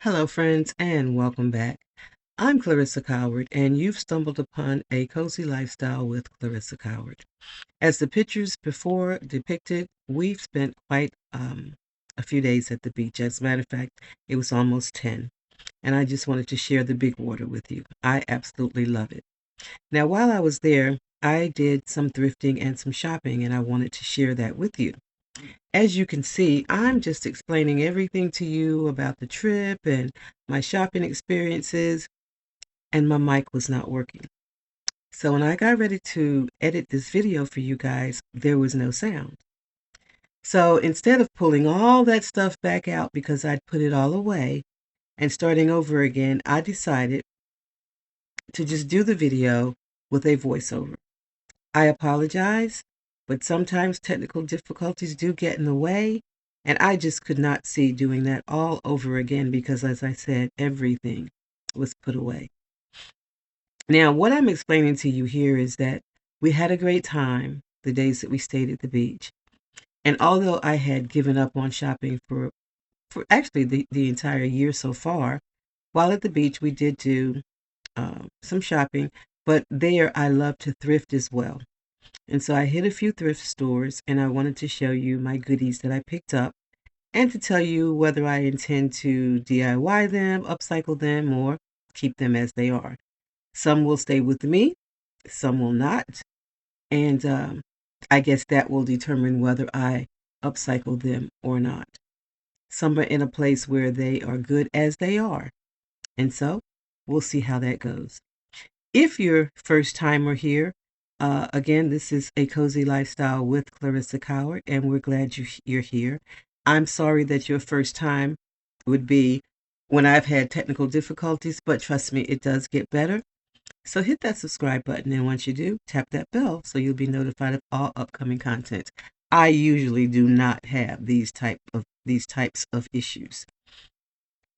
Hello, friends, and welcome back. I'm Clarissa Coward, and you've stumbled upon a cozy lifestyle with Clarissa Coward. As the pictures before depicted, we've spent quite a few days at the beach. As a matter of fact, it was almost 10, and I just wanted to share the big water with you. I absolutely love it. Now, while I was there, I did some thrifting and some shopping, and I wanted to share that with you. As you can see, I'm just explaining everything to you about the trip and my shopping experiences, and my mic was not working. So when I got ready to edit this video for you guys, there was no sound. So instead of pulling all that stuff back out because I'd put it all away and starting over again, I decided to just do the video with a voiceover. I apologize, but sometimes technical difficulties do get in the way, and I just could not see doing that all over again because, as I said, everything was put away. Now, what I'm explaining to you here is that we had a great time the days that we stayed at the beach. And although I had given up on shopping for actually the entire year so far, while at the beach, we did do some shopping, but there I love to thrift as well. And so I hit a few thrift stores and I wanted to show you my goodies that I picked up and to tell you whether I intend to DIY them, upcycle them, or keep them as they are. Some will stay with me, some will not. And I guess that will determine whether I upcycle them or not. Some are in a place where they are good as they are. And so we'll see how that goes. If you're first timer here, again, this is a cozy lifestyle with Clarissa Coward, and we're glad you're here. I'm sorry that your first time would be when I've had technical difficulties, but trust me, it does get better. So hit that subscribe button, and once you do, tap that bell so you'll be notified of all upcoming content. I usually do not have these types of issues.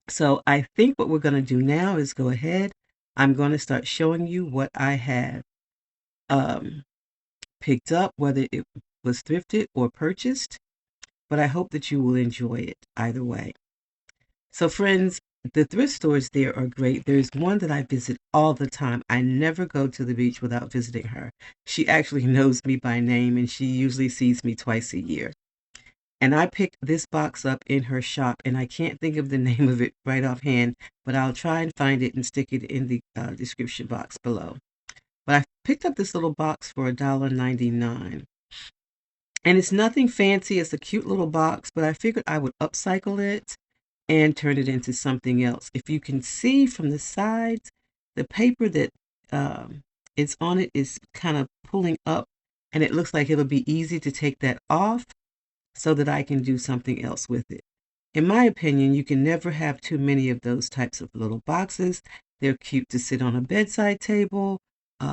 So I think what we're going to do now is go ahead. I'm going to start showing you what I have picked up, whether it was thrifted or purchased, but I hope that you will enjoy it either way. So friends, the thrift stores there are great. There's one that I visit all the time. I never go to the beach without visiting her. She actually knows me by name, and she usually sees me twice a year. And I picked this box up in her shop, and I can't think of the name of it right offhand, but I'll try and find it and stick it in the description box below. But I picked up this little box for $1.99. And it's nothing fancy. It's a cute little box, but I figured I would upcycle it and turn it into something else. If you can see from the sides, the paper that is on it is kind of pulling up, and it looks like it'll be easy to take that off so that I can do something else with it. In my opinion, you can never have too many of those types of little boxes. They're cute to sit on a bedside table.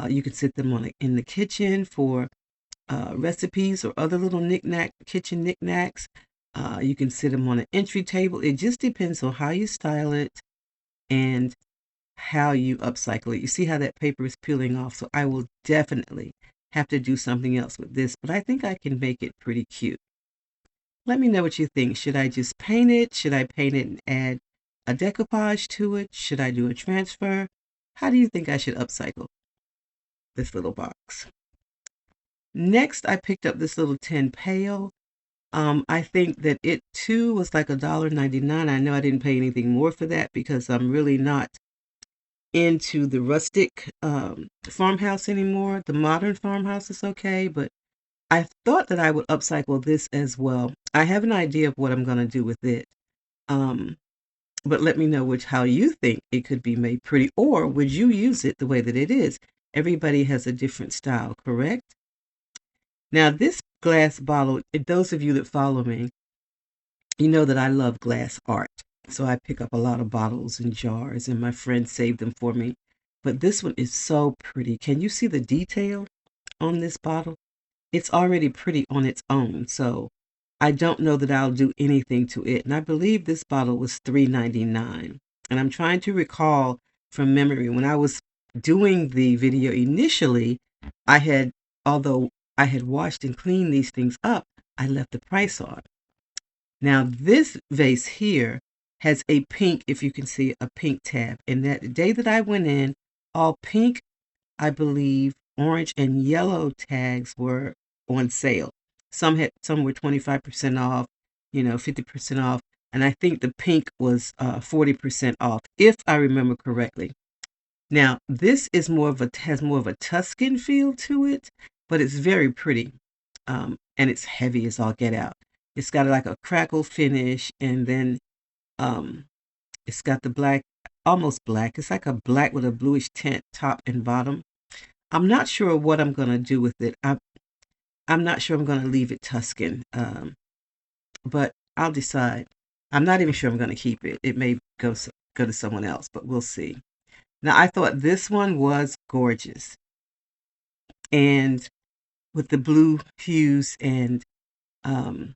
You can sit them in the kitchen for recipes or other little kitchen knickknacks. You can sit them on an entry table. It just depends on how you style it and how you upcycle it. You see how that paper is peeling off, so I will definitely have to do something else with this, but I think I can make it pretty cute. Let me know what you think. Should I just paint it? Should I paint it and add a decoupage to it? Should I do a transfer? How do you think I should upcycle this little box? Next, I picked up this little tin pail. I think that it too was like $1.99. I know I didn't pay anything more for that because I'm really not into the rustic farmhouse anymore. The modern farmhouse is okay, but I thought that I would upcycle this as well. I have an idea of what I'm going to do with it. But let me know how you think it could be made pretty, or would you use it the way that it is? Everybody has a different style, correct? Now, this glass bottle, those of you that follow me, you know that I love glass art. So I pick up a lot of bottles and jars, and my friends save them for me. But this one is so pretty. Can you see the detail on this bottle? It's already pretty on its own, so I don't know that I'll do anything to it. And I believe this bottle was $3.99. And I'm trying to recall from memory, when I was doing the video initially, although I had washed and cleaned these things up, I left the price on. Now this vase here has a pink, if you can see, a pink tab. And that day that I went in, all pink, I believe, orange and yellow tags were on sale. Some were 25% off, 50% off, and I think the pink was 40% off, if I remember correctly. Now, this is has more of a Tuscan feel to it, but it's very pretty. And it's heavy as all get out. It's got like a crackle finish, and then it's got the black, almost black. It's like a black with a bluish tint, top and bottom. I'm not sure what I'm gonna do with it. I'm not sure I'm gonna leave it Tuscan, but I'll decide. I'm not even sure I'm gonna keep it. It may go to someone else, but we'll see. Now, I thought this one was gorgeous, and with the blue hues and um,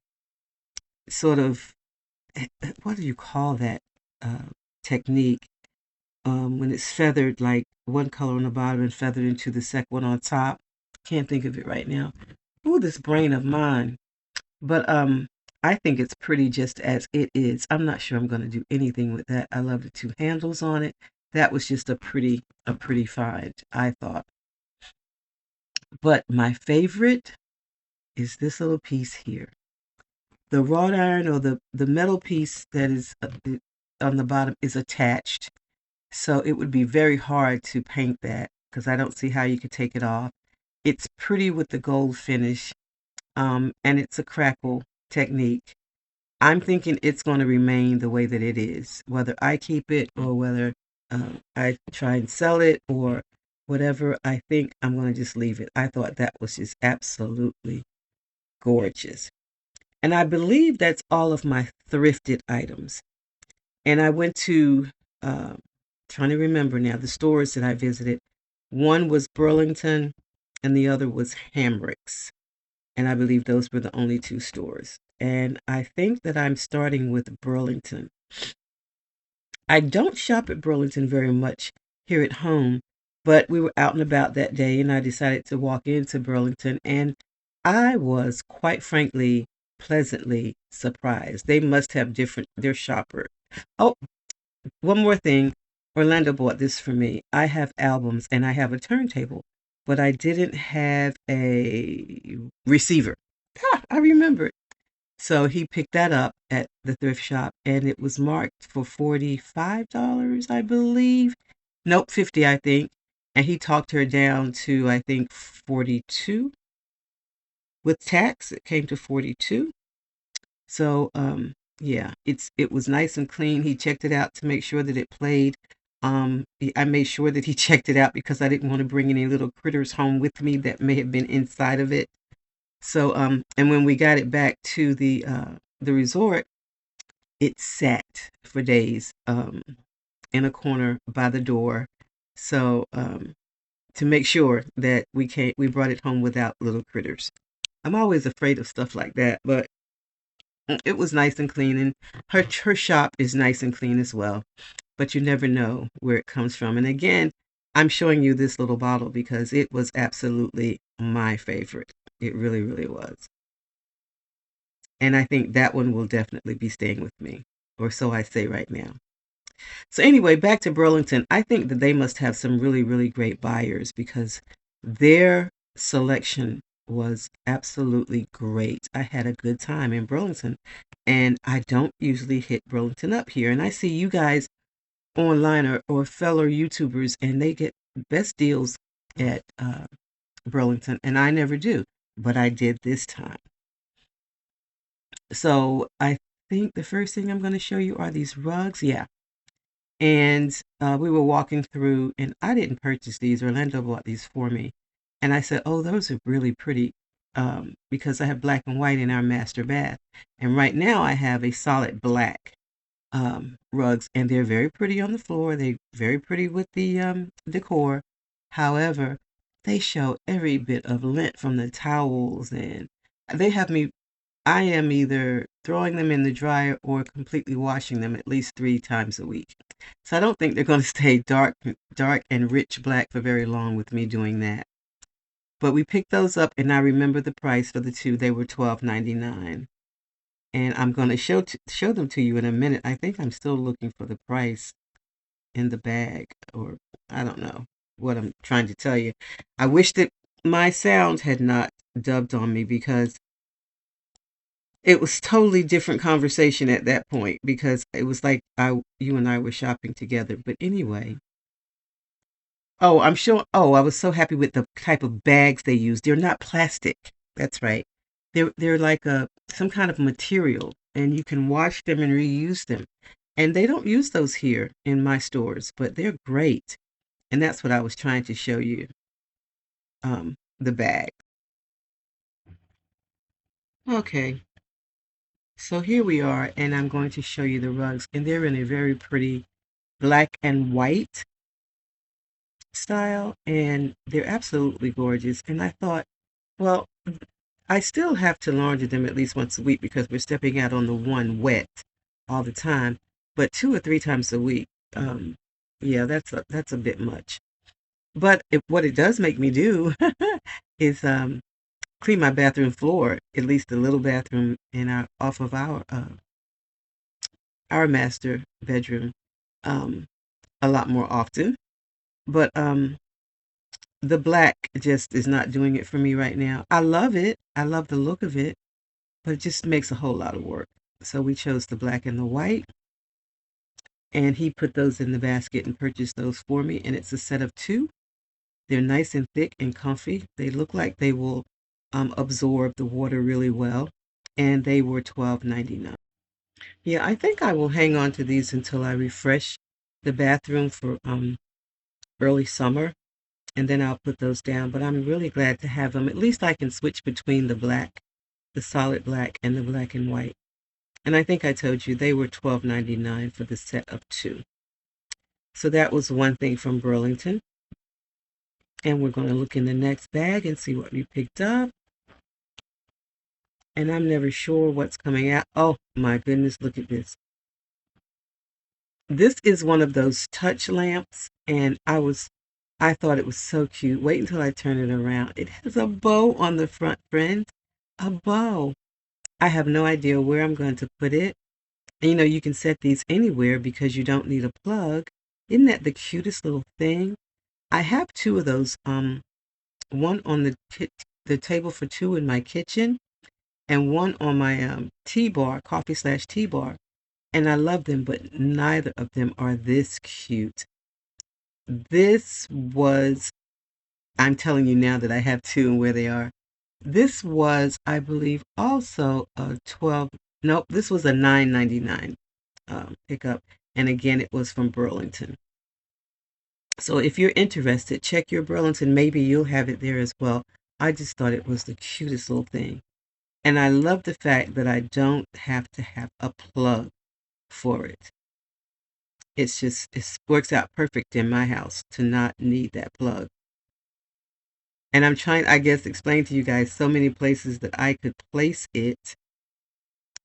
sort of, what do you call that technique? When it's feathered, like one color on the bottom and feathered into the second one on top. Can't think of it right now. Ooh, this brain of mine. But I think it's pretty just as it is. I'm not sure I'm going to do anything with that. I love the two handles on it. That was just a pretty find, I thought. But my favorite is this little piece here. The wrought iron, or the metal piece that is on the bottom, is attached. So it would be very hard to paint that, because I don't see how you could take it off. It's pretty with the gold finish, and it's a crackle technique. I'm thinking it's going to remain the way that it is, whether I keep it or whether I try and sell it or whatever. I think I'm going to just leave it. I thought that was just absolutely gorgeous. And I believe that's all of my thrifted items. And I went to, trying to remember now, the stores that I visited. One was Burlington and the other was Hamrick's. And I believe those were the only two stores. And I think that I'm starting with Burlington. I don't shop at Burlington very much here at home, but we were out and about that day and I decided to walk into Burlington, and I was, quite frankly, pleasantly surprised. They must have their shopper. Oh, one more thing. Orlando bought this for me. I have albums and I have a turntable, but I didn't have a receiver. I remember it. So he picked that up at the thrift shop and it was marked for $45, I believe. Nope, 50, I think. And he talked her down to, I think, 42. With tax, it came to 42. So, yeah, it was nice and clean. He checked it out to make sure that it played. I made sure that he checked it out because I didn't want to bring any little critters home with me that may have been inside of it. So, and when we got it back to the resort, it sat for days in a corner by the door. So, to make sure that we brought it home without little critters. I'm always afraid of stuff like that, but it was nice and clean, and her shop is nice and clean as well. But you never know where it comes from. And again, I'm showing you this little bottle because it was absolutely my favorite. It really, really was. And I think that one will definitely be staying with me, or so I say right now. So anyway, back to Burlington. I think that they must have some really, really great buyers because their selection was absolutely great. I had a good time in Burlington, and I don't usually hit Burlington up here. And I see you guys online or fellow YouTubers, and they get best deals at Burlington, and I never do, but I did this time. So I think the first thing I'm going to show you are these rugs. Yeah. And we were walking through, and I didn't purchase these. Orlando bought these for me. And I said, oh, those are really pretty because I have black and white in our master bath. And right now I have a solid black rugs, and they're very pretty on the floor. They're very pretty with the decor. However, they show every bit of lint from the towels, and they have me. I am either throwing them in the dryer or completely washing them at least 3 times a week. So I don't think they're going to stay dark and rich black for very long with me doing that. But we picked those up, and I remember the price for the two. They were $12.99. and I'm going to show them to you in a minute. I think I'm still looking for the price in the bag, or I don't know what I'm trying to tell you. I wish that my sound had not dubbed on me, because it was totally different conversation at that point, because it was like you and I were shopping together. But anyway, oh, I'm sure. Oh, I was so happy with the type of bags they use. They're not plastic. That's right. They're like a some kind of material, and you can wash them and reuse them. And they don't use those here in my stores, but they're great. And that's what I was trying to show you. The bag. Okay, so here we are, and I'm going to show you the rugs, and they're in a very pretty black and white style, and they're absolutely gorgeous. And I thought, well, I still have to launder them at least once a week, because we're stepping out on the one wet all the time. But 2 or 3 times a week, yeah, that's a bit much. But what it does make me do is clean my bathroom floor, at least the little bathroom in our off of our master bedroom, um, a lot more often. But the black just is not doing it for me right now. I love it. I love the look of it, but it just makes a whole lot of work. So we chose the black and the white, and he put those in the basket and purchased those for me. And it's a set of two. They're nice and thick and comfy. They look like they will absorb the water really well. And they were $12.99. Yeah, I think I will hang on to these until I refresh the bathroom for early summer, and then I'll put those down. But I'm really glad to have them. At least I can switch between the black, the solid black, and the black and white. And I think I told you they were $12.99 for the set of two. So that was one thing from Burlington. And we're going to look in the next bag and see what we picked up. And I'm never sure what's coming out. Oh my goodness, look at this. This is one of those touch lamps, and I thought it was so cute. Wait until I turn it around. It has a bow on the front, friend. A bow. I have no idea where I'm going to put it. And you can set these anywhere because you don't need a plug. Isn't that the cutest little thing? I have two of those. One on the table for two in my kitchen, and one on my tea bar, coffee/tea bar. And I love them, but neither of them are this cute. This was, I'm telling you now that I have two and where they are. This was, I believe, also a 12, nope, this was a $9.99 pickup. And again, it was from Burlington. So if you're interested, check your Burlington. Maybe you'll have it there as well. I just thought it was the cutest little thing. And I love the fact that I don't have to have a plug for it. It works out perfect in my house to not need that plug. And I'm trying, I guess, explain to you guys so many places that I could place it.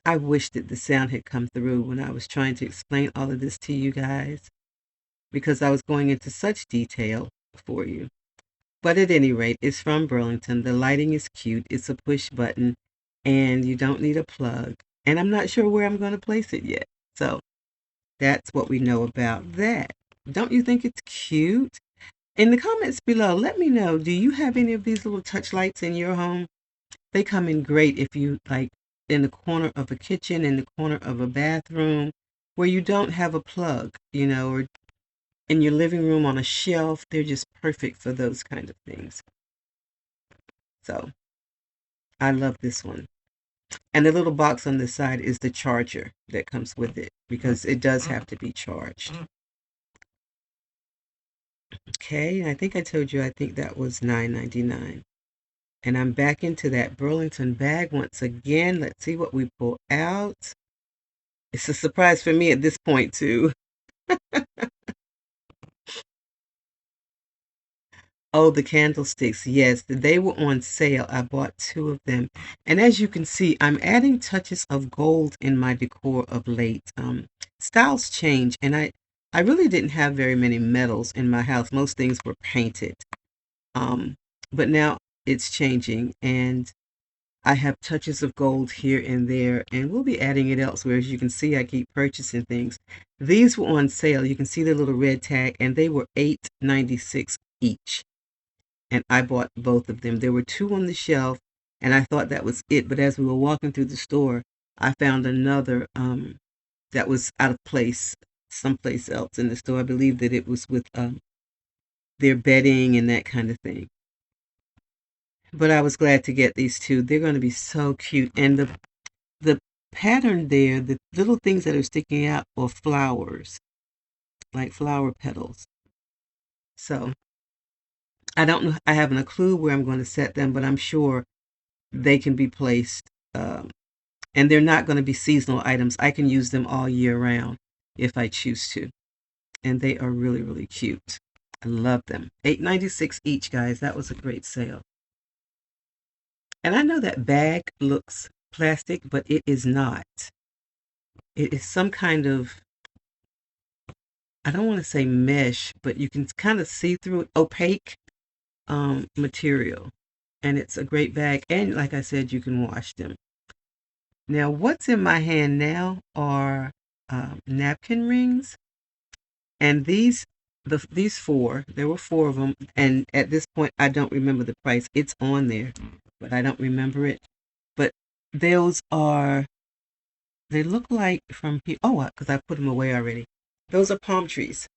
I wish that the sound had come through when I was trying to explain all of this to you guys, because I was going into such detail for you. But at any rate, it's from Burlington. The lighting is cute. It's a push button, and you don't need a plug. And I'm not sure where I'm going to place it yet. So that's what we know about that. Don't you think it's cute? In the comments below, let me know, do you have any of these little touch lights in your home? They come in great if you like in the corner of a kitchen, in the corner of a bathroom, where you don't have a plug, or in your living room on a shelf. They're just perfect for those kind of things. So I love this one. And the little box on the side is the charger that comes with it, because it does have to be charged. Okay, I think I told you I think that was $9.99. And I'm back into that Burlington bag once again. Let's see what we pull out. It's a surprise for me at this point, too. Oh, the candlesticks. Yes, they were on sale. I bought two of them. And as you can see, I'm adding touches of gold in my decor of late. Styles change, and I really didn't have very many metals in my house. Most things were painted. But now it's changing, and I have touches of gold here and there, and we'll be adding it elsewhere. As you can see, I keep purchasing things. These were on sale. You can see the little red tag, and they were $8.96 each. And I bought both of them. There were two on the shelf, and I thought that was it. But as we were walking through the store, I found another that was out of place someplace else in the store. I believe that it was with their bedding and that kind of thing. But I was glad to get these two. They're going to be so cute. And the pattern there, the little things that are sticking out are flowers, like flower petals. So I don't know, I haven't a clue where I'm going to set them, but I'm sure they can be placed. And they're not going to be seasonal items. I can use them all year round if I choose to. And they are really, really cute. I love them. $8.96 each, guys. That was a great sale. And I know that bag looks plastic, but it is not. It is some kind of, I don't want to say mesh, but you can kind of see through it, opaque material. And it's a great bag. And like I said, you can wash them. Now, what's in my hand now are napkin rings. And these four, there were four of them. And at this point, I don't remember the price. It's on there, but I don't remember it. But those are, they look like from here. Oh, because I put them away already. Those are palm trees.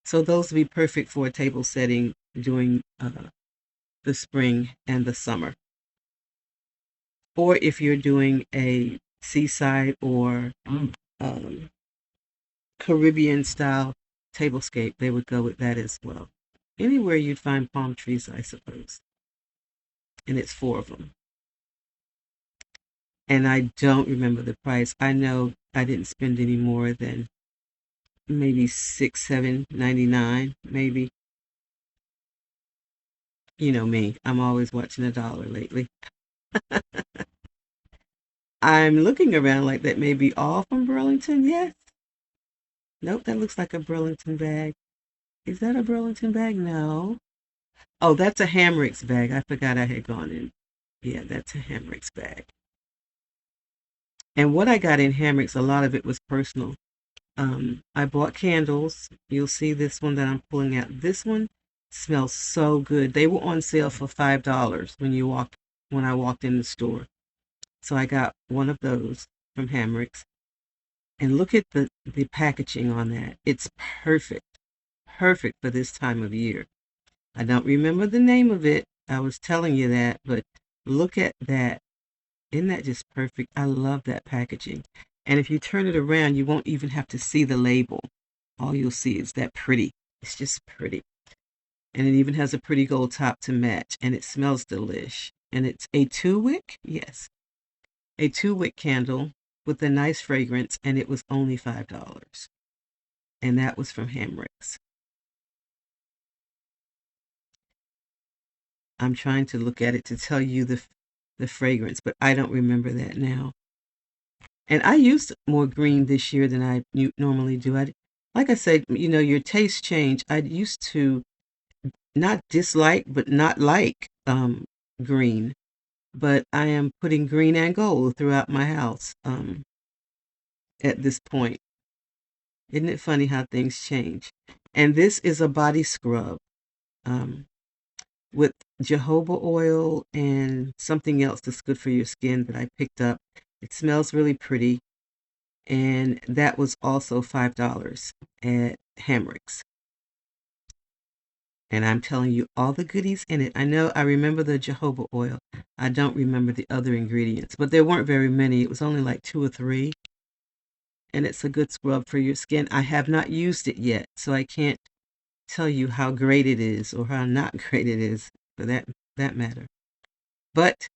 So those would be perfect for a table setting during the spring and the summer. Or if you're doing a seaside or Caribbean style tablescape, they would go with that as well. Anywhere you'd find palm trees, I suppose. And it's four of them. And I don't remember the price. I know I didn't spend any more than maybe $6, $7.99, maybe. You know me, I'm always watching a dollar lately. I'm looking around like that may be all from Burlington. Yes. Nope, that looks like a Burlington bag. Is that a Burlington bag? No. Oh, that's a Hamrick's bag. I forgot I had gone in. Yeah, that's a Hamrick's bag. And what I got in Hamrick's, a lot of it was personal. I bought candles. You'll see this one that I'm pulling out. This one smells so good. They were on sale for $5 when I walked in the store. So I got one of those from Hamrick's. And look at the packaging on that. It's perfect. Perfect for this time of year. I don't remember the name of it. I was telling you that, but look at that. Isn't that just perfect? I love that packaging. And if you turn it around, you won't even have to see the label. All you'll see is that pretty. It's just pretty. And it even has a pretty gold top to match. And it smells delish. And it's a 2-wick? Yes. A 2-wick candle with a nice fragrance. And it was only $5. And that was from Hamrick's. I'm trying to look at it to tell you the fragrance, but I don't remember that now. And I used more green this year than I normally do. Like I said, your tastes change. I used to not dislike, but not like green. But I am putting green and gold throughout my house at this point. Isn't it funny how things change? And this is a body scrub with jojoba oil and something else that's good for your skin that I picked up. It smells really pretty. And that was also $5 at Hamrick's. And I'm telling you all the goodies in it. I remember the jojoba oil. I don't remember the other ingredients, but there weren't very many. It was only like 2 or 3. And it's a good scrub for your skin. I have not used it yet, so I can't tell you how great it is or how not great it is for that matter. But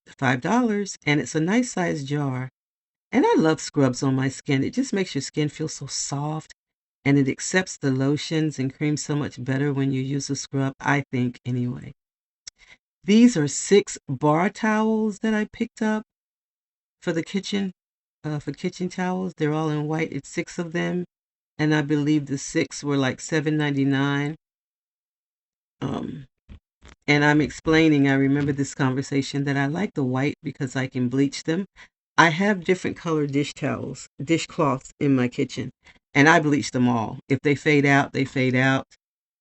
$5, and it's a nice sized jar. And I love scrubs on my skin. It just makes your skin feel so soft, and it accepts the lotions and creams so much better when you use a scrub, I think, anyway. These are 6 bar towels that I picked up for the kitchen, for kitchen towels. They're all in white. It's 6 of them, and I believe the 6 were like $7.99. and I'm explaining, I remember this conversation that I like the white because I can bleach them. I have different colored dish towels, dishcloths in my kitchen, and I bleach them all. If they fade out, they fade out.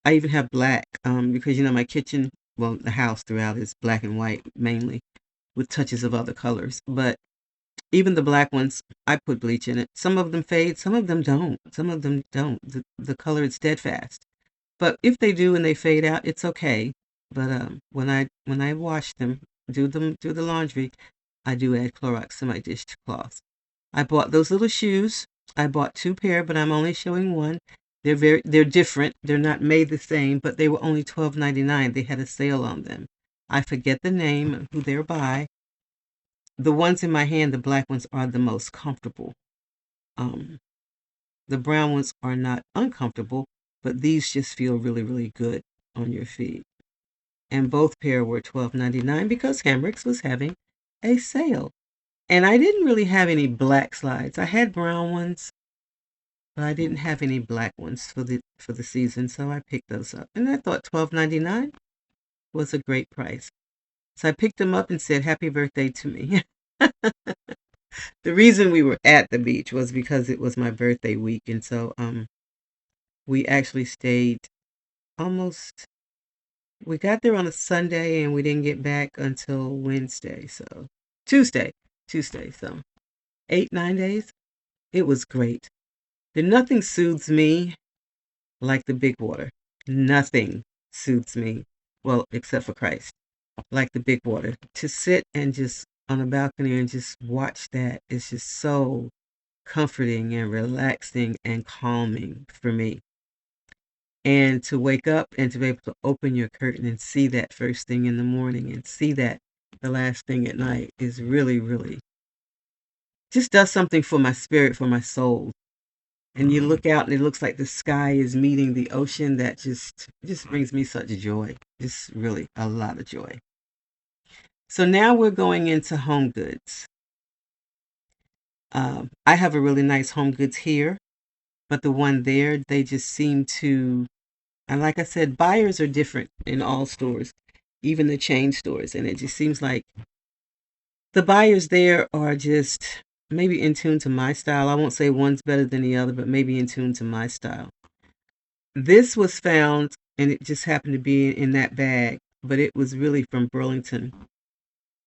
I even have black, because my kitchen, well, the house throughout is black and white mainly, with touches of other colors. But even the black ones, I put bleach in it. Some of them fade, some of them don't. Some of them don't. The color is steadfast. But if they do and they fade out, it's okay. But when I wash them, do the laundry, I do add Clorox to my dishcloths. I bought those little shoes. I bought two pair, but I'm only showing one. They're different. They're not made the same, but they were only $12.99. They had a sale on them. I forget the name of who they're by. The ones in my hand, the black ones, are the most comfortable. Um, the brown ones are not uncomfortable, but these just feel really, really good on your feet. And both pair were $12.99 because Hamrick's was having a sale. And I didn't really have any black slides. I had brown ones, but I didn't have any black ones for the season, so I picked those up. And I thought $12.99 was a great price. So I picked them up and said, "Happy birthday to me." The reason we were at the beach was because it was my birthday week, and so we actually stayed almost. We got there on a Sunday, and we didn't get back until Wednesday, so Tuesday, Tuesday. So 8, 9 days. It was great. Nothing soothes me like the big water. Nothing soothes me, well, except for Christ, like the big water. To sit and just on a balcony and just watch that is just so comforting and relaxing and calming for me. And to wake up and to be able to open your curtain and see that first thing in the morning and see that the last thing at night is really, really just does something for my spirit, for my soul. And you look out and it looks like the sky is meeting the ocean. That just brings me such joy. Just really a lot of joy. So now we're going into home goods. I have a really nice home goods here, but the one there, they just seem to, and like I said, buyers are different in all stores, even the chain stores. And it just seems like the buyers there are just maybe in tune to my style. I won't say one's better than the other, but maybe in tune to my style. This was found, and it just happened to be in that bag, but it was really from Burlington.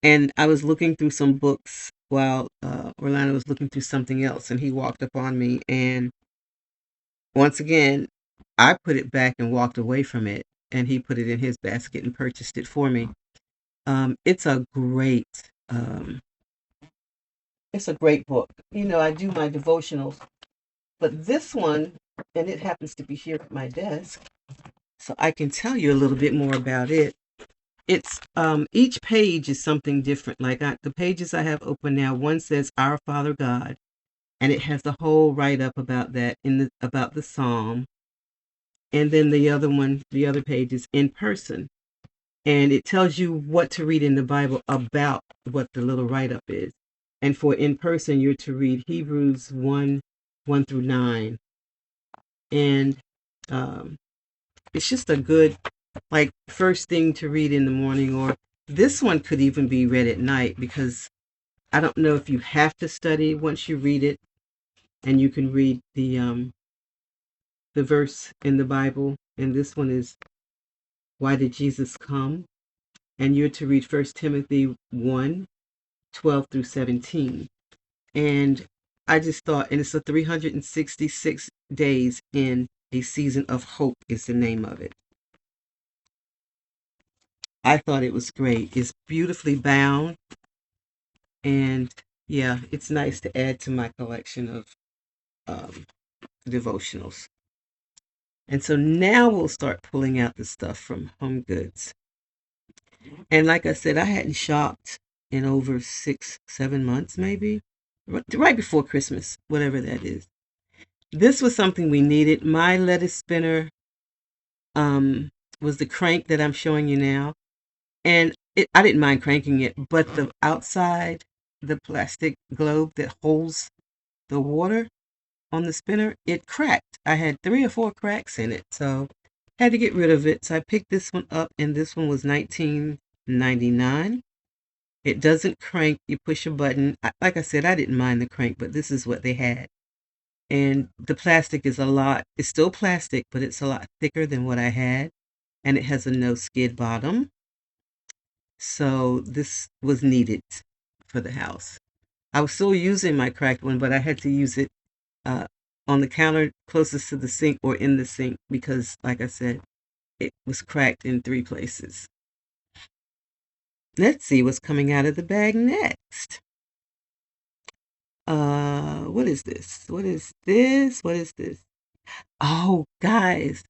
And I was looking through some books while Orlando was looking through something else, and he walked up on me. And once again, I put it back and walked away from it, and he put it in his basket and purchased it for me. It's a great, it's a great book. I do my devotionals, but this one, and it happens to be here at my desk, so I can tell you a little bit more about it. It's each page is something different. Like the pages I have open now, one says Our Father God, and it has a whole write up about that about the psalm. And then the other page is In Person, and it tells you what to read in the Bible about what the little write up is. And for In Person, you're to read Hebrews 1:1 through 9, and it's just a good, like, first thing to read in the morning. Or this one could even be read at night, because I don't know if you have to study once you read it, and you can read the verse in the Bible. And this one is, Why did Jesus come? And you're to read 1 Timothy 1:12 through 17. And I just thought, and it's a 366 days in a season of hope is the name of it. I thought it was great. It's beautifully bound, and yeah, it's nice to add to my collection of um, devotionals. And so now we'll start pulling out the stuff from Home Goods. And like I said, I hadn't shopped in over 6, 7 months, maybe right before Christmas, whatever that is. This was something we needed. My lettuce spinner um, was the crank that I'm showing you now. And I didn't mind cranking it, but the outside, the plastic globe that holds the water on the spinner, it cracked. I had 3 or 4 cracks in it. So Had to get rid of it, so I picked this one up, and this one was $19.99. It doesn't crank. You push a button. Like I said, I didn't mind the crank, but this is what they had. And the plastic is it's still plastic, but it's a lot thicker than what I had. And it has a no skid bottom. So this was needed for the house. I was still using my cracked one, but I had to use it uh, on the counter closest to the sink or in the sink because, like I said, it was cracked in 3 places. Let's see what's coming out of the bag next. What is this? What is this? What is this? Oh, guys,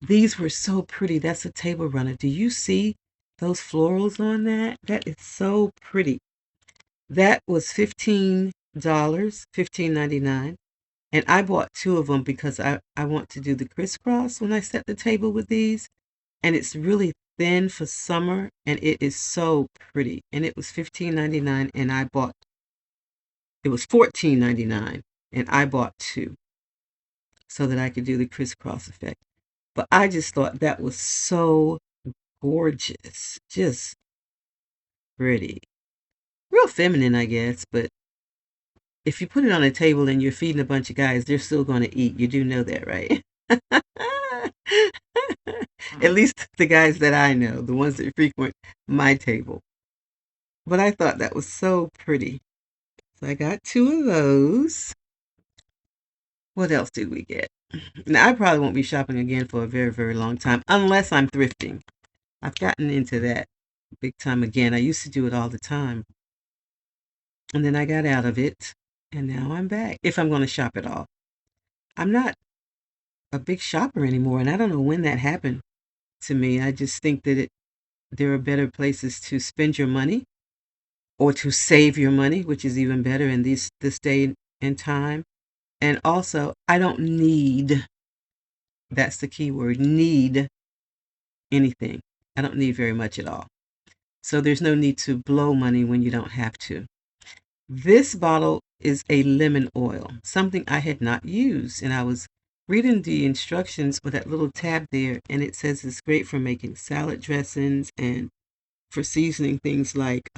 these were so pretty. That's a table runner. Do you see those florals on that? That is so pretty. That was $15, $15.99. And I bought 2 of them because I want to do the crisscross when I set the table with these. And it's really thin for summer and it is so pretty. And it was $15.99 and it was $14.99 and I bought 2 so that I could do the crisscross effect. But I just thought that was so gorgeous. Just pretty. Real feminine, I guess, but if you put it on a table and you're feeding a bunch of guys, they're still going to eat. You do know that, right? At least the guys that I know, the ones that frequent my table. But I thought that was so pretty. So I got 2 of those. What else did we get? Now, I probably won't be shopping again for a very, very long time, unless I'm thrifting. I've gotten into that big time again. I used to do it all the time. And then I got out of it, and now I'm back, if I'm going to shop at all. I'm not a big shopper anymore, and I don't know when that happened to me. I just think that there are better places to spend your money or to save your money, which is even better in this day and time. And also, I don't need, that's the key word, need anything. I don't need very much at all. So there's no need to blow money when you don't have to. This bottle is a lemon oil, something I had not used. And I was reading the instructions with that little tab there, and it says it's great for making salad dressings and for seasoning things like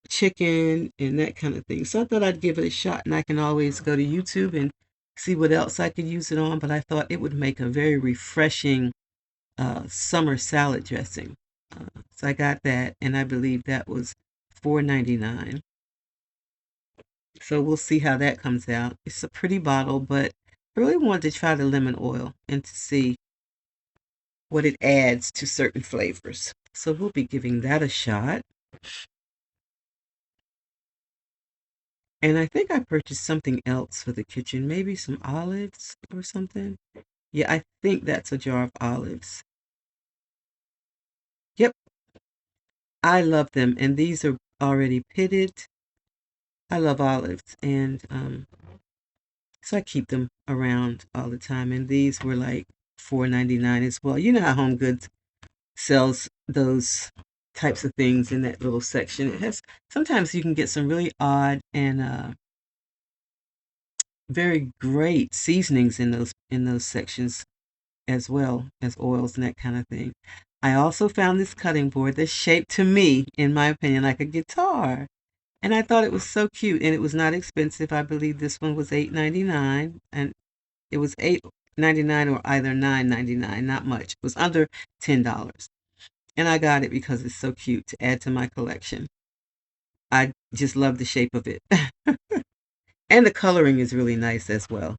chicken and that kind of thing. So I thought I'd give it a shot, and I can always go to YouTube and see what else I could use it on. But I thought it would make a very refreshing summer salad dressing. So I got that, and I believe that was $4.99. So we'll see how that comes out. It's a pretty bottle, but I really wanted to try the lemon oil and to see what it adds to certain flavors. So we'll be giving that a shot. And I think I purchased something else for the kitchen, maybe some olives or something. Yeah, I think that's a jar of olives. Yep, I love them. And these are already pitted. I love olives. And so I keep them around all the time. And these were like $4.99 as well. You know how Home Goods sells those types of things in that little section. It has, sometimes you can get some really odd and very great seasonings in those sections as well as oils and that kind of thing. I also found this cutting board that's shaped to me, in my opinion, like a guitar. And I thought it was so cute, and it was not expensive. I believe this one was $8.99, and it was $8.99 or either $9.99, not much. It was under $10. And I got it because it's so cute to add to my collection. I just love the shape of it. And the coloring is really nice as well.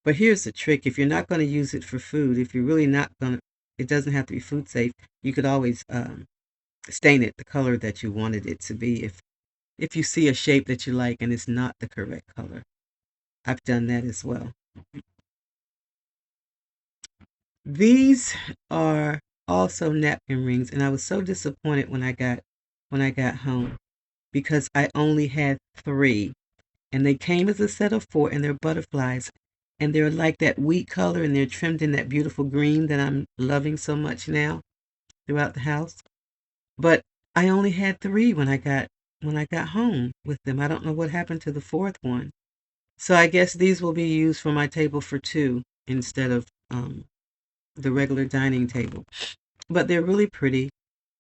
But here's the trick. If you're not going to use it for food, if you're really not going to, it doesn't have to be food safe. You could always stain it the color that you wanted it to be if you see a shape that you like and it's not the correct color. I've done that as well. These are also napkin rings, and I was so disappointed when I got home because I only had 3, and they came as a set of 4, and they're butterflies, and they're like that wheat color, and they're trimmed in that beautiful green that I'm loving so much now throughout the house. But I only had 3 when I got home with them. I don't know what happened to the 4th one. So I guess these will be used for my table for 2 instead of the regular dining table. But they're really pretty.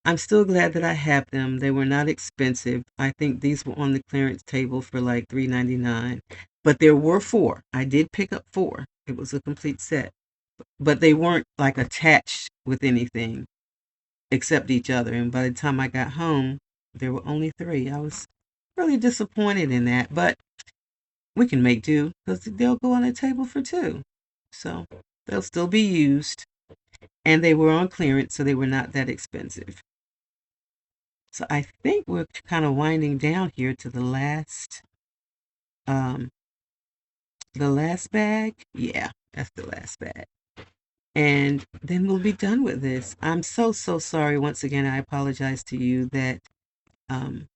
I'm still glad that I have them. They were not expensive. I think these were on the clearance table for like $3.99. But there were four. I did pick up four. It was a complete set. But they weren't like attached with anything except each other. And by the time I got home, there were only three. I was really disappointed in that. But we can make do because they'll go on a table for two. So they'll still be used. And they were on clearance, so they were not that expensive. So I think we're kind of winding down here to um, the last bag. Yeah, that's the last bag. And then we'll be done with this. I'm so, so sorry. Once again, I apologize to you that um,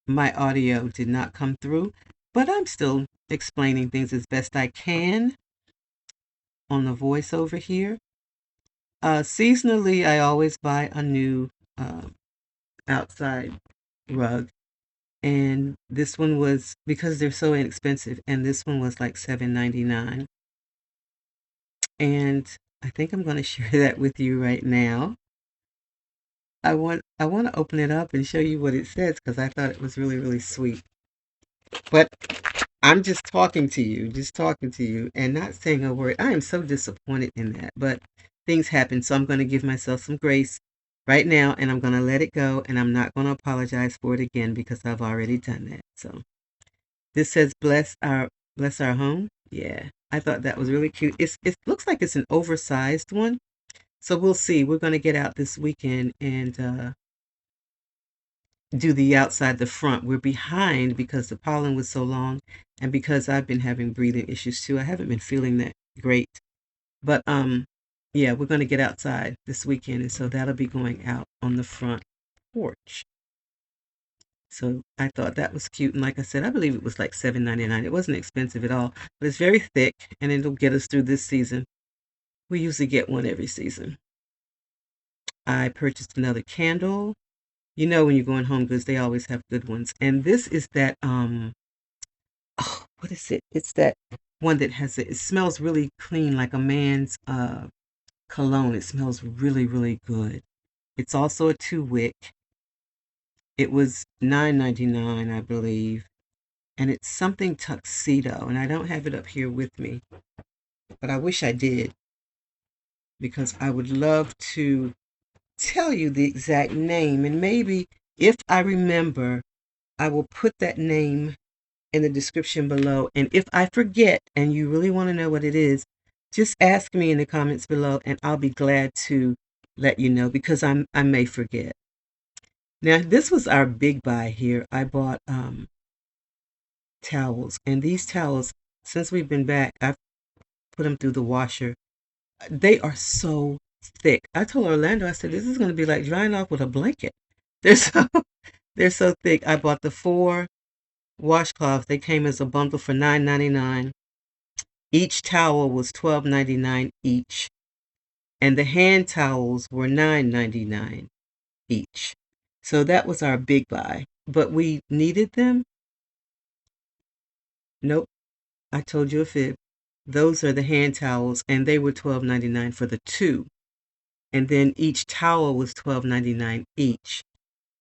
my audio did not come through, but I'm still explaining things as best I can on the voiceover here. Seasonally, I always buy a new outside rug. And this one was, because they're so inexpensive, and this one was like $7.99. And I think I'm going to share that with you right now. I want to open it up and show you what it says because I thought it was really, really sweet. But I'm just talking to you and not saying a word. I am so disappointed in that, but things happen, so I'm going to give myself some grace right now, and I'm going to let it go, and I'm not going to apologize for it again because I've already done that. So this says bless our home. Yeah, I thought that was really cute. It looks like it's an oversized one, so we'll see. We're going to get out this weekend and do the outside, the front. We're behind because the pollen was so long, and because I've been having breathing issues too. I haven't been feeling that great, but yeah, we're going to get outside this weekend, and so that'll be going out on the front porch. So I thought that was cute. And like I said, I believe it was like $7.99. It wasn't expensive at all, but it's very thick and it'll get us through this season. We usually get one every season. I purchased another candle. You know, when you go in Home Goods, they always have good ones. And this is that oh, what is it? It's that one that has it smells really clean like a man's cologne. It smells really, really good. It's also a 2-wick. It was $9.99, I believe. And it's something tuxedo, and I don't have it up here with me, but I wish I did because I would love to tell you the exact name, and maybe if I remember, I will put that name in the description below. And if I forget and you really want to know what it is, just ask me in the comments below, and I'll be glad to let you know because I may forget. Now, this was our big buy here. I bought towels, and these towels, since we've been back, I've put them through the washer. They are so thick. I told Orlando, I said, this is going to be like drying off with a blanket. They're so they're so thick. I bought the 4 washcloths. They came as a bundle for $9.99. Each towel was $12.99 each, and the hand towels were $9.99 each. So that was our big buy. But we needed them. Nope, I told you a fib. Those are the hand towels, and they were $12.99 for the 2. And then each towel was $12.99 each,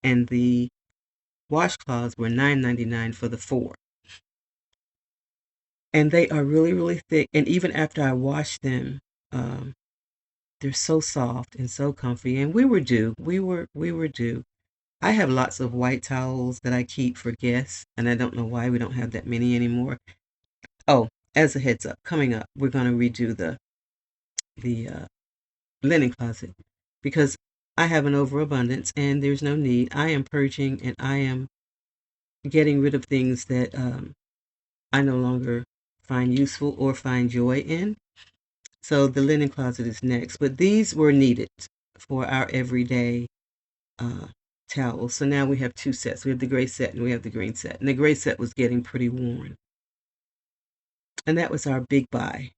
and the washcloths were $9.99 for the 4. And they are really, really thick. And even after I wash them, they're so soft and so comfy. And we were due. We were due. I have lots of white towels that I keep for guests, and I don't know why we don't have that many anymore. Oh, as a heads up, coming up, we're going to redo the linen closet because I have an overabundance and there's no need. I am purging and I am getting rid of things that I no longer find useful or find joy in. So the linen closet is next, but these were needed for our everyday towels. So now we have 2 sets. We have the gray set and we have the green set. And the gray set was getting pretty worn. And that was our big buy.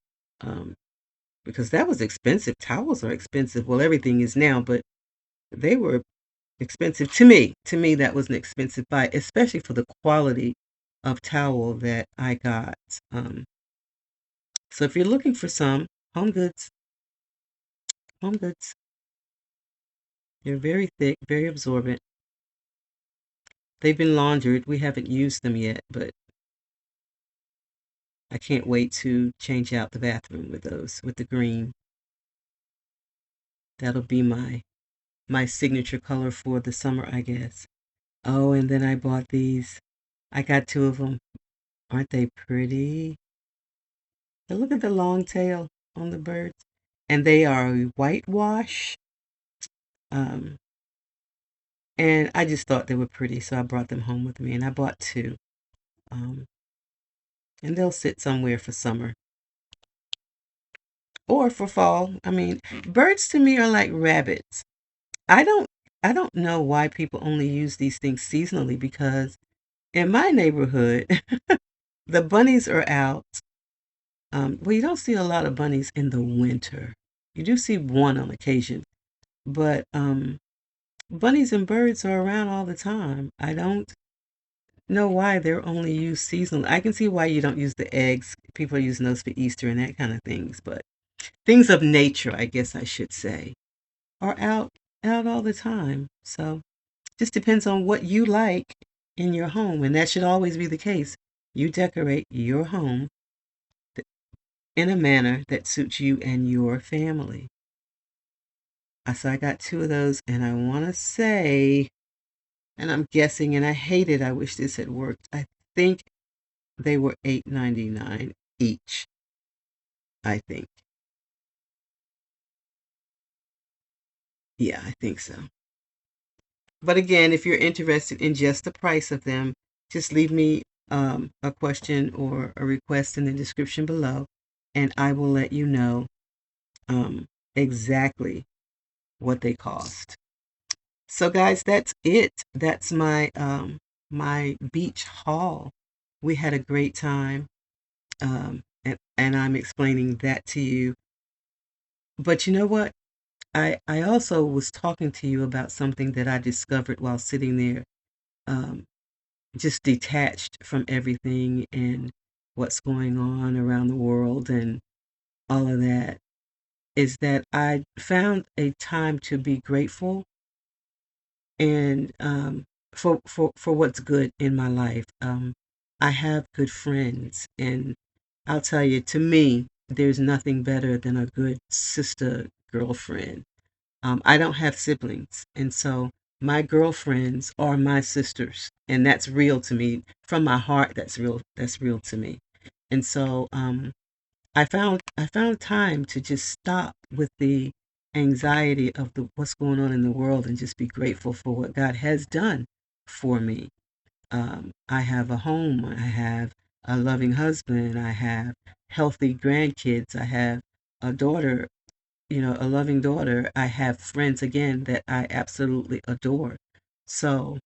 Because that was expensive. Towels are expensive. Well, everything is now, but they were expensive to me. To me, that was an expensive buy, especially for the quality of towel that I got. So if you're looking for some, Home Goods. Home Goods. They're very thick, very absorbent. They've been laundered. We haven't used them yet, but I can't wait to change out the bathroom with those, with the green. That'll be my signature color for the summer, I guess. Oh, and then I bought these. I got two of them. Aren't they pretty? And look at the long tail on the birds. And they are a whitewash. Um, and I just thought they were pretty, so I brought them home with me. And I bought two. Um, and they'll sit somewhere for summer or for fall. I mean, birds to me are like rabbits. I don't I don't know why people only use these things seasonally because in my neighborhood, the bunnies are out. Well, you don't see a lot of bunnies in the winter. You do see one on occasion, but bunnies and birds are around all the time. I don't know why they're only used seasonally. I can see why you don't use the eggs. People are using those for Easter and that kind of things, but things of nature, I guess I should say, are out all the time. So just depends on what you like in your home, and that should always be the case. You decorate your home in a manner that suits you and your family. So I got two of those, and I want to say, and I'm guessing, and I hate it. I wish this had worked. I think they were $8.99 each. I think. Yeah, I think so. But again, if you're interested in just the price of them, just leave me a question or a request in the description below, and I will let you know um, exactly what they cost. So, guys, that's it. That's my beach haul. We had a great time, and I'm explaining that to you. But you know what? I also was talking to you about something that I discovered while sitting there, um, just detached from everything and what's going on around the world and all of that, is that I found a time to be grateful and for what's good in my life. I have good friends, and I'll tell you, to me, there's nothing better than a good sister girlfriend. I don't have siblings, and so my girlfriends are my sisters, and that's real to me from my heart. That's real. That's real to me. And so I found time to just stop with the anxiety of the what's going on in the world and just be grateful for what God has done for me. I have a home. I have a loving husband. I have healthy grandkids. I have a daughter, a loving daughter. I have friends again that I absolutely adore. So,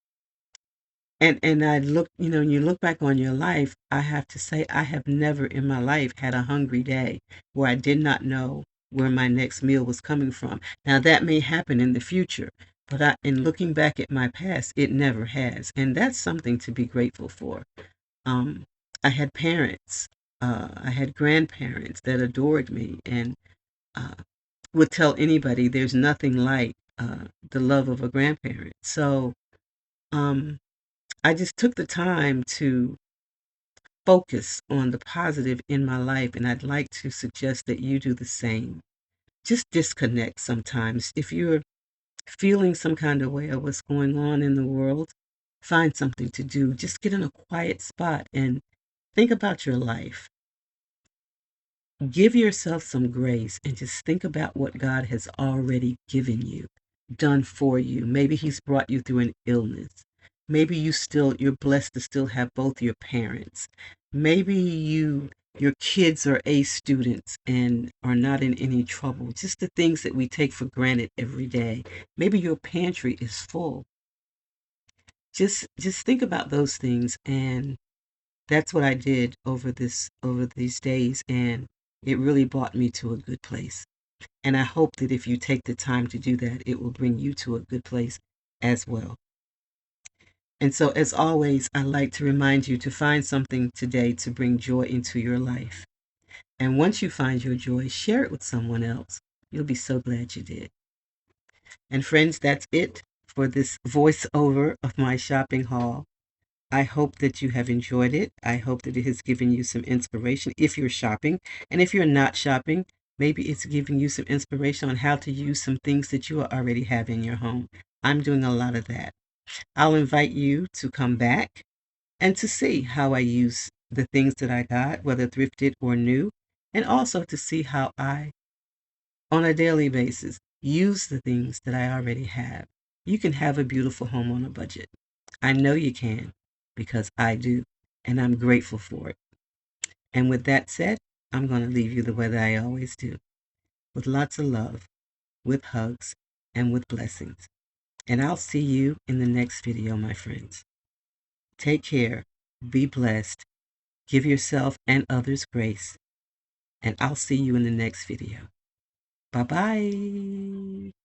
and I look, when you look back on your life, I have to say I have never in my life had a hungry day where I did not know where my next meal was coming from. Now that may happen in the future, but in looking back at my past, it never has, and that's something to be grateful for. Um, I had parents, I had grandparents that adored me and uh, would tell anybody there's nothing like the love of a grandparent. So um, I just took the time to focus on the positive in my life, and I'd like to suggest that you do the same. Just disconnect sometimes. If you're feeling some kind of way of what's going on in the world, find something to do. Just get in a quiet spot and think about your life. Give yourself some grace and just think about what God has already given you, done for you. Maybe He's brought you through an illness. Maybe you're blessed to still have both your parents. Maybe your kids are A students and are not in any trouble. Just the things that we take for granted every day. Maybe your pantry is full. Just think about those things, and that's what I did over these days, and it really brought me to a good place. And I hope that if you take the time to do that, it will bring you to a good place as well. And so, as always, I like to remind you to find something today to bring joy into your life. And once you find your joy, share it with someone else. You'll be so glad you did. And friends, that's it for this voiceover of my shopping haul. I hope that you have enjoyed it. I hope that it has given you some inspiration if you're shopping. And if you're not shopping, maybe it's giving you some inspiration on how to use some things that you already have in your home. I'm doing a lot of that. I'll invite you to come back and to see how I use the things that I got, whether thrifted or new, and also to see how I, on a daily basis, use the things that I already have. You can have a beautiful home on a budget. I know you can because I do, and I'm grateful for it. And with that said, I'm going to leave you the way that I always do, with lots of love, with hugs, and with blessings. And I'll see you in the next video, my friends. Take care, be blessed, give yourself and others grace, and I'll see you in the next video. Bye-bye.